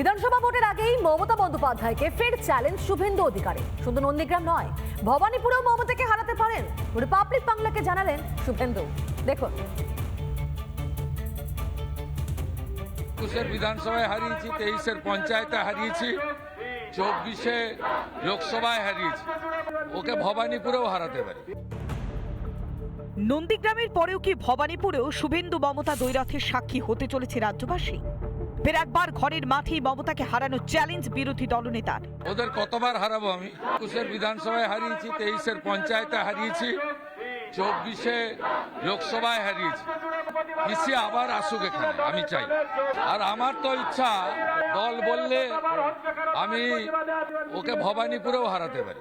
বিধানসভা ভোটের আগেই মমতা বন্দ্যোপাধ্যায়কে ফের চ্যালেঞ্জ শুভেন্দু অধিকারী। শুধু নন্দীগ্রাম নয়, ভবানীপুরেও মমতাকে হারাতে পারেন রিপাবলিক বাংলাকে জানালেন শুভেন্দু। দেখুন, ২১-এর বিধানসভায় হারিয়েছি, ২৩-এর পঞ্চায়েতে হারিয়েছি, ২৪-এ লোকসভায় হারিয়েছি, ওকে ভবানীপুরেও হারাতে পারি। নন্দীগ্রামের পরেও কি ভবানীপুরেও শুভেন্দু মমতা দ্বৈরথের সাক্ষী হতে চলেছে রাজ্যবাসী? ফের একবার ঘরের মাঠেই মমতাকে হারানোর চ্যালেঞ্জ বিরোধী দলনেতার। ওদের কতবার হারাবো আমি? ২১-এর বিধানসভায় হারিয়েছি, ২৩-এর পঞ্চায়েতে হারিয়েছি, ২৪-এ লোকসভায় হারিয়েছি। পিসি আবার আসুক এখানে, আমি চাই। আর আমার তো ইচ্ছা, দল বললে আমি ওকে ভবানীপুরেও হারাতে পারি।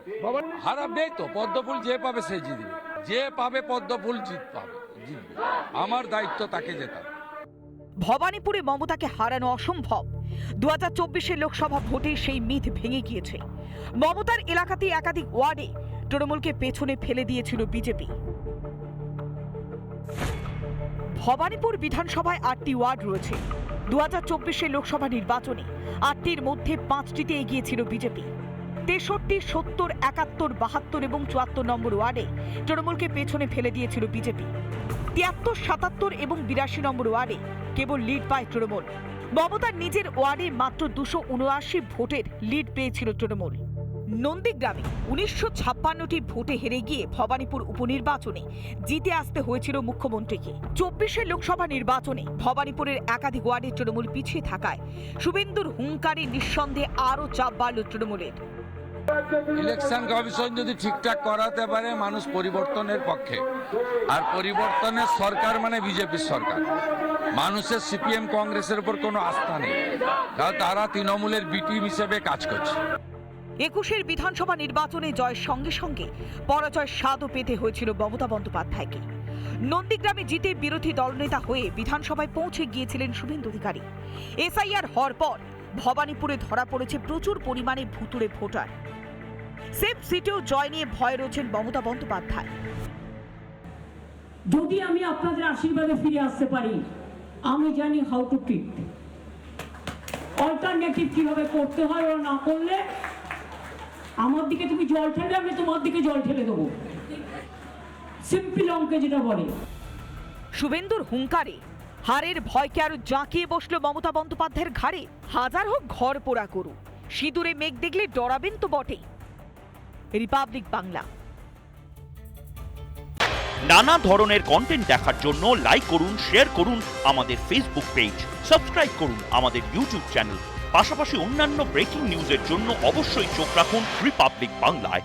হারাবেই তো, পদ্মফুল যে পাবে সে জিতবে, যে পাবে পদ্মফুল জিতবে। আমার দায়িত্ব তাকে জেতা। ভবানীপুরে মমতাকে হারানো অসম্ভব। ২০২৪-এর লোকসভা ভোটে সেই মিথ ভেঙে গিয়েছে। মমতার এলাকাতে একাধিক ওয়ার্ডে তৃণমূলকে পেছনে ফেলে দিয়েছিল বিজেপি। ভবানীপুর বিধানসভায় ৮টি ওয়ার্ড রয়েছে। ২০২৪-এর লোকসভা নির্বাচনে ৮টির মধ্যে ৫টিতে এগিয়েছিল বিজেপি। ৬৩, ৭০, ৭১, ৭২ এবং ৭৪ নম্বর ওয়ার্ডে তৃণমূলকে পেছনে ফেলে দিয়েছিল বিজেপি। ৭৩, ৭৭ এবং ৮২ নম্বর ওয়ার্ডে কেবল লিড পায় তৃণমূল। মমতার নিজের ওয়ার্ডে মাত্র ২৭৯ ভোটের লিড পেয়েছিল তৃণমূল। নন্দীগ্রামে ১৯৫৬টি ভোটে হেরে গিয়ে ভবানীপুর উপনির্বাচনে জিতে আসতে হয়েছিল মুখ্যমন্ত্রীকে। ২৪-এর লোকসভা নির্বাচনে ভবানীপুরের একাধিক ওয়ার্ডে তৃণমূল পিছিয়ে থাকায় শুভেন্দুর হুঙ্কারে নিঃসন্দেহে আরও চাপ বাড়ল তৃণমূলের। ইলেকশন কমিশন যদি ঠিকঠাক করাতে পারে, মানুষ পরিবর্তনের পক্ষে। আর পরিবর্তনের সরকার মানে বিজেপির সরকার। মানুষের সিপিএম কংগ্রেসের উপর কোনো আস্থা নেই, কারণ তারা তৃণমূলের বি টিম হিসেবে কাজ করছে। ২১-এর বিধানসভা নির্বাচনে জয়ের সঙ্গে সঙ্গে পরাজয়ের স্বাদও পেতে হয়েছিল মমতা বন্দ্যোপাধ্যায়কে। নন্দীগ্রামে জিতে বিরোধী দলনেতা হয়ে বিধানসভায় পৌঁছে গিয়েছিলেন শুভেন্দু অধিকারী। এসআইআর হওয়ার পর ভবানীপুরে ধরা পড়েছে প্রচুর পরিমাণে ভুতুড়ে ভোটার। সেফ সিটেও জয় নিয়ে ভয় রয়েছেন মমতা বন্দ্যোপাধ্যায়। যদি আমি আপনাদের আশীর্বাদে ফিরে আসতে পারি, আমি জানি হাউ টু ট্রিট। অল্টারনেটিভ কিভাবে করতে হয়, ও না করলে আমার দিকে তুমি জল ঠেলে, আমি তোমার দিকে জল ঠেলে দেবো। সিম্পল অঙ্কে যেটা বলে। শুভেন্দুর হুঙ্কারে হারের ভয়কে আরো জাঁকিয়ে বসল মমতা বন্দ্যোপাধ্যায়ের ঘাড়ে। হাজার হোক ঘর পোড়া করু, সিঁদুরে মেঘ দেখলে ডরাবেন তো বটেই। রিপাবলিক বাংলা। নানা ধরনের কন্টেন্ট দেখার জন্য লাইক করুন, শেয়ার করুন আমাদের ফেসবুক পেজ, সাবস্ক্রাইব করুন আমাদের ইউটিউব চ্যানেল। পাশাপাশি অন্যান্য ব্রেকিং নিউজের জন্য অবশ্যই চোখ রাখুন রিপাবলিক বাংলায়।